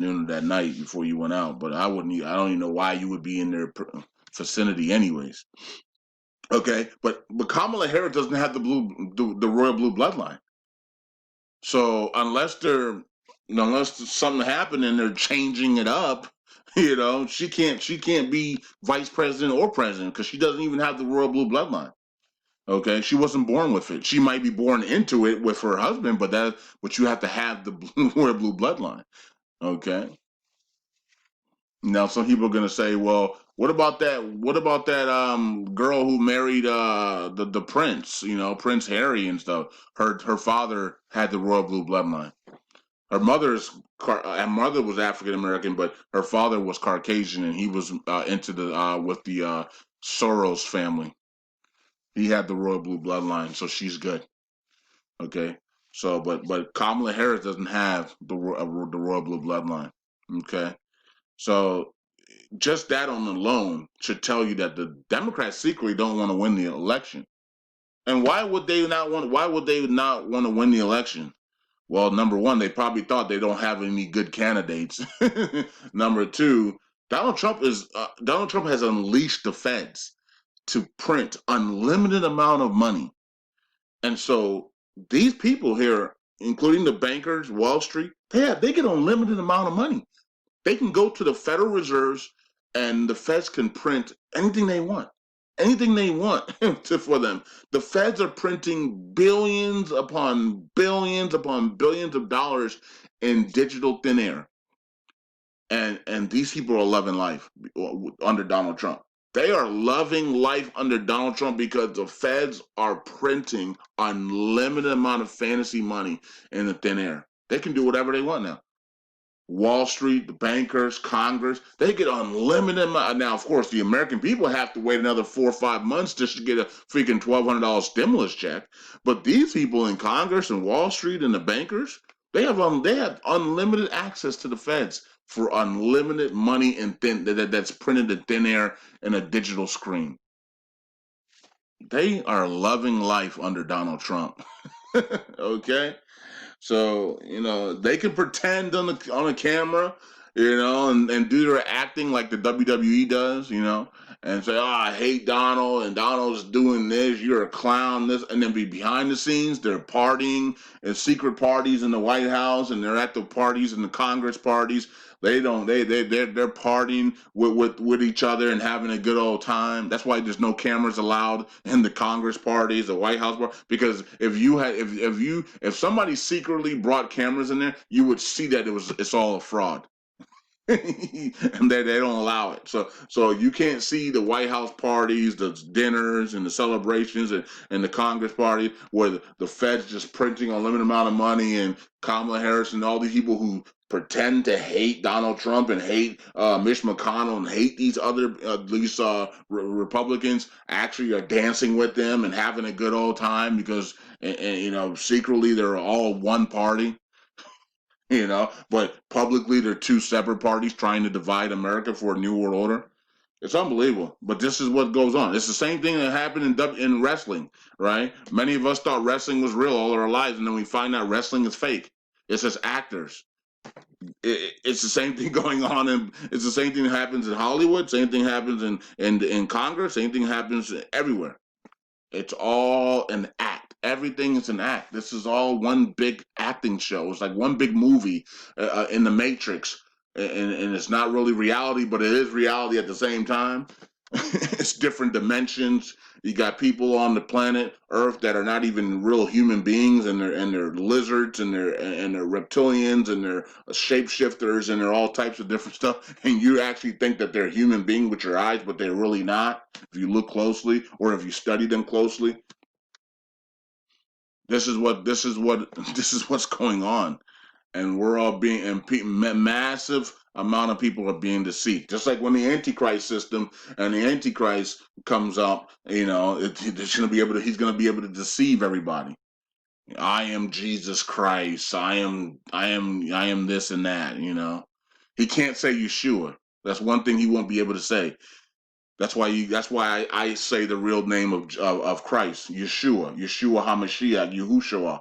that night before you went out. But I wouldn't. I don't even know why you would be in their vicinity, anyways. Okay, but Kamala Harris doesn't have the royal blue bloodline. So unless something happened and they're changing it up, she can't be vice president or president because she doesn't even have the royal blue bloodline. Okay, she wasn't born with it. She might be born into it with her husband, but you have to have the royal blue bloodline. Okay. Now some people are gonna say, well, what about that? What about that girl who married the prince? Prince Harry and stuff. Her father had the royal blue bloodline. Her mother was African American, but her father was Caucasian, and he was into the with the Soros family. He had the royal blue bloodline, so she's good. Okay, so but Kamala Harris doesn't have the royal blue bloodline. Okay, so just that on alone should tell you that the Democrats secretly don't want to win the election. And why would they not want? Why would they not want to win the election? Well, number one, they probably thought they don't have any good candidates. Number two, Donald Trump has unleashed the feds to print unlimited amount of money, and so these people here, including the bankers, Wall Street, they get unlimited amount of money. They can go to the Federal Reserves, and the feds can print anything they want. Anything they want for them. The feds are printing billions upon billions of dollars in digital thin air. And these people are loving life under Donald Trump. They are loving life under Donald Trump because the feds are printing unlimited amount of fantasy money in the thin air. They can do whatever they want now. Wall Street, the bankers, Congress, they get unlimited amount. Now, of course, the American people have to wait another 4 or 5 months just to get a freaking $1,200 stimulus check. But these people in Congress and Wall Street and the bankers, they have unlimited access to the feds for unlimited money that's printed in thin air in a digital screen. They are loving life under Donald Trump. Okay. So, they can pretend on a camera, and do their acting like the WWE does, and say, "Oh, I hate Donald, and Donald's doing this. You're a clown." This, and then be behind the scenes, they're partying and secret parties in the White House, and they're at the parties in the Congress parties. They don't. They're partying with each other and having a good old time. That's why there's no cameras allowed in the Congress parties, the White House party. Because if somebody secretly brought cameras in there, you would see that it's all a fraud. And they don't allow it. So you can't see the White House parties, the dinners and the celebrations and the Congress party where the Fed's just printing a limited amount of money, and Kamala Harris and all these people who pretend to hate Donald Trump and hate Mitch McConnell and hate these Republicans actually are dancing with them and having a good old time because secretly they're all one party. But publicly they're two separate parties trying to divide America for a new world order. It's unbelievable, but this is what goes on. It's the same thing that happened in wrestling, right? Many of us thought wrestling was real all our lives, and then we find out wrestling is fake. It's just actors. It's the same thing going on, and it's the same thing that happens in Hollywood. Same thing happens in Congress. Same thing happens everywhere. It's all an act. Everything is an act. This is all one big acting show. It's like one big movie in the Matrix, and it's not really reality, but it is reality at the same time. It's different dimensions. You got people on the planet Earth that are not even real human beings, and they're lizards, and they're reptilians, and they're shapeshifters, and they're all types of different stuff. And you actually think that they're human being with your eyes, but they're really not. If you look closely, or if you study them closely, this is what's going on, and we're all being massive amount of people are being deceived. Just like when the Antichrist system and the Antichrist comes up, it's gonna be able to. He's gonna be able to deceive everybody. I am Jesus Christ. I am this and that. He can't say Yeshua. That's one thing he won't be able to say. That's why I say the real name of Christ, Yeshua HaMashiach, Yahushua,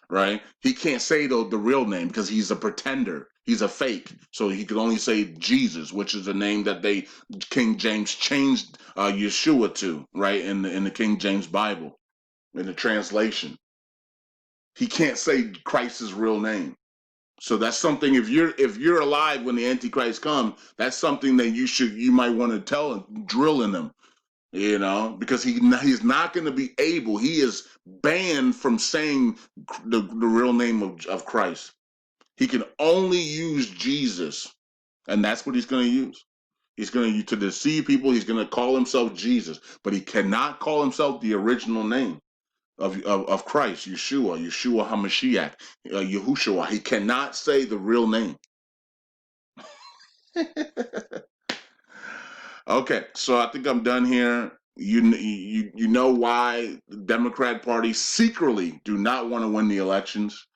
right? He can't say the real name because he's a pretender. He's a fake, so he could only say Jesus, which is the name that they King James changed Yeshua to, right, in the King James Bible, in the translation. He can't say Christ's real name. So that's something. If you're alive when the Antichrist comes, that's something that you might want to tell and drill in them, because he's not going to be able. He is banned from saying the real name of Christ. He can only use Jesus, and that's what he's going to use. He's going to deceive people. He's going to call himself Jesus, but he cannot call himself the original name of Christ, Yeshua Hamashiach, Yahushua. He cannot say the real name. Okay, so I think I'm done here. You know why the Democrat Party secretly do not want to win the elections.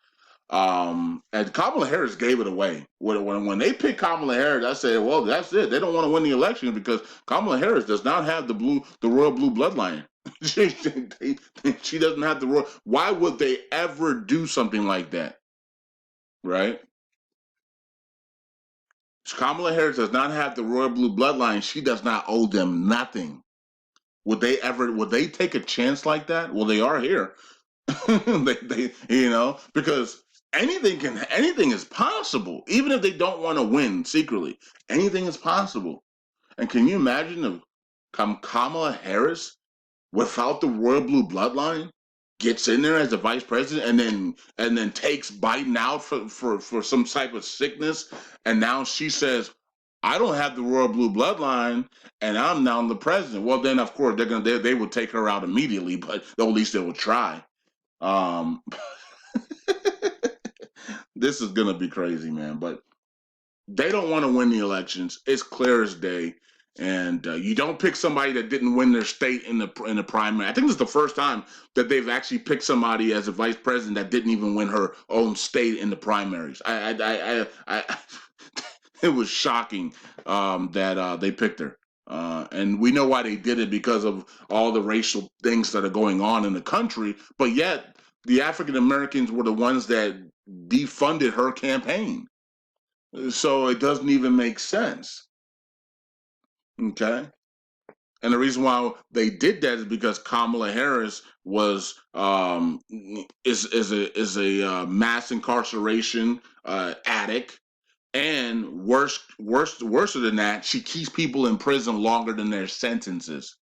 And Kamala Harris gave it away. When they picked Kamala Harris, I said, well, that's it. They don't want to win the election because Kamala Harris does not have the royal blue bloodline. She doesn't have the royal. Why would they ever do something like that? Right? Kamala Harris does not have the royal blue bloodline. She does not owe them nothing. Would they take a chance like that? Well, they are here. Because anything is possible. Even if they don't want to win secretly, anything is possible. And can you imagine if Kamala Harris, without the royal blue bloodline, gets in there as the vice president and then takes Biden out for some type of sickness, and now she says, I don't have the royal blue bloodline and I'm now the president. Well, then of course they will take her out immediately, but at least they will try. um this is gonna be crazy, man. But they don't want to win the elections. It's clear as day. And you don't pick somebody that didn't win their state in the primary. I think this is the first time that they've actually picked somebody as a vice president that didn't even win her own state in the primaries. It was shocking that they picked her. And we know why they did it, because of all the racial things that are going on in the country. But yet, the African Americans were the ones that defunded her campaign. So it doesn't even make sense. Okay. And the reason why they did that is because Kamala Harris was is a mass incarceration addict, and worse than that, she keeps people in prison longer than their sentences.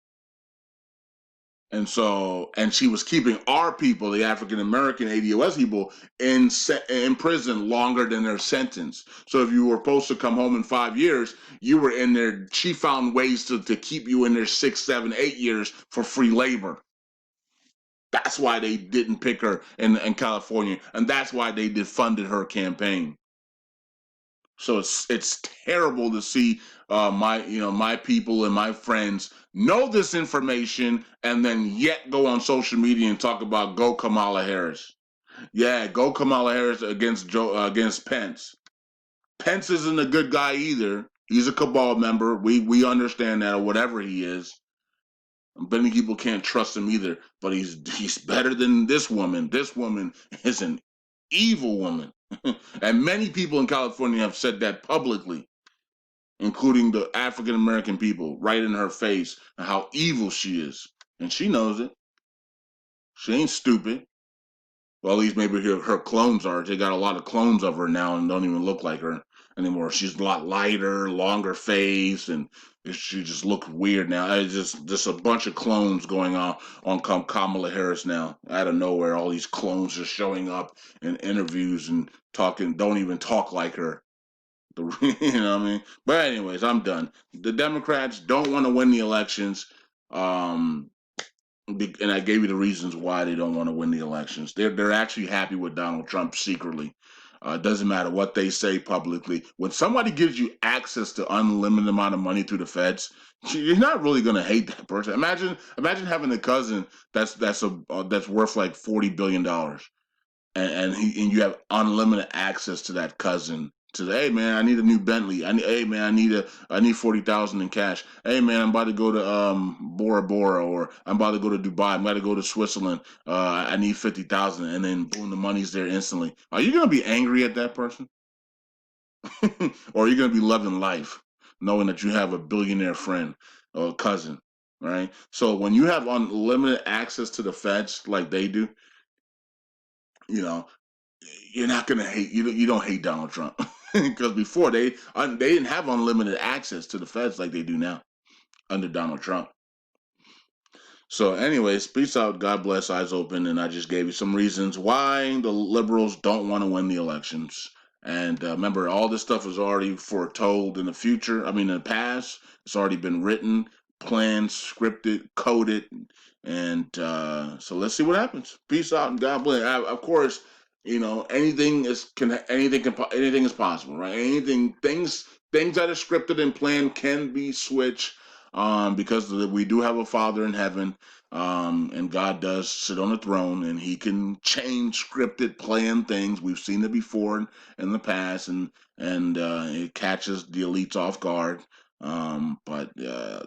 And she was keeping our people, the African American ADOS people, in prison longer than their sentence. So if you were supposed to come home in 5 years, you were in there. She found ways to keep you in there 6, 7, 8 years for free labor. That's why they didn't pick her in California, and that's why they defunded her campaign. So it's terrible to see my people and my friends know this information and then yet go on social media and talk about go Kamala Harris. Yeah, go Kamala Harris against Pence. Pence isn't a good guy either. He's a cabal member. We understand that, or whatever he is. Many people can't trust him either, but he's better than this woman. This woman is an evil woman. And many people in California have said that publicly, including the African American people, right in her face, and how evil she is. And she knows it. She ain't stupid. Well, at least maybe her clones are. They got a lot of clones of her now and don't even look like her anymore. She's a lot lighter, longer face, and she just looks weird now. It's just a bunch of clones going on Kamala Harris now. Out of nowhere, all these clones are showing up in interviews and talking, don't even talk like her. You know what I mean? But anyways, I'm done. The Democrats don't want to win the elections. Um, and I gave you the reasons why they don't want to win the elections. They're actually happy with Donald Trump secretly. It doesn't matter what they say publicly. When somebody gives you access to unlimited amount of money through the feds, you're not really gonna hate that person. Imagine having a cousin that's worth like $40 billion, and you have unlimited access to that cousin. To say, hey man, I need a new Bentley. Hey man, I need 40,000 in cash. Hey man, I'm about to go to Bora Bora, or I'm about to go to Dubai. I'm about to go to Switzerland. I need 50,000, and then boom, the money's there instantly. Are you gonna be angry at that person? or you're gonna be loving life, knowing that you have a billionaire friend or cousin, right? So when you have unlimited access to the feds like they do, you know, you're not gonna hate you don't hate Donald Trump because before they didn't have unlimited access to the feds like they do now under Donald Trump. So, anyways, peace out. God bless. Eyes open. And I just gave you some reasons why the liberals don't want to win the elections. And remember, all this stuff is already foretold in the future. I mean, in the past, it's already been written, planned, scripted, coded, and so let's see what happens. Peace out and God bless. Of course, anything is possible, right? Anything things that are scripted and planned can be switched because we do have a Father in heaven, and God does sit on the throne, and He can change scripted, planned things. We've seen it before in the past, and it catches the elites off guard. But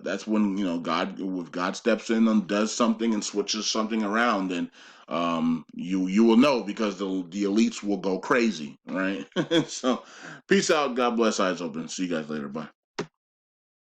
that's when if God steps in and does something and switches something around, then you will know because the elites will go crazy, right? So, peace out. God bless. Eyes open. See you guys later. Bye.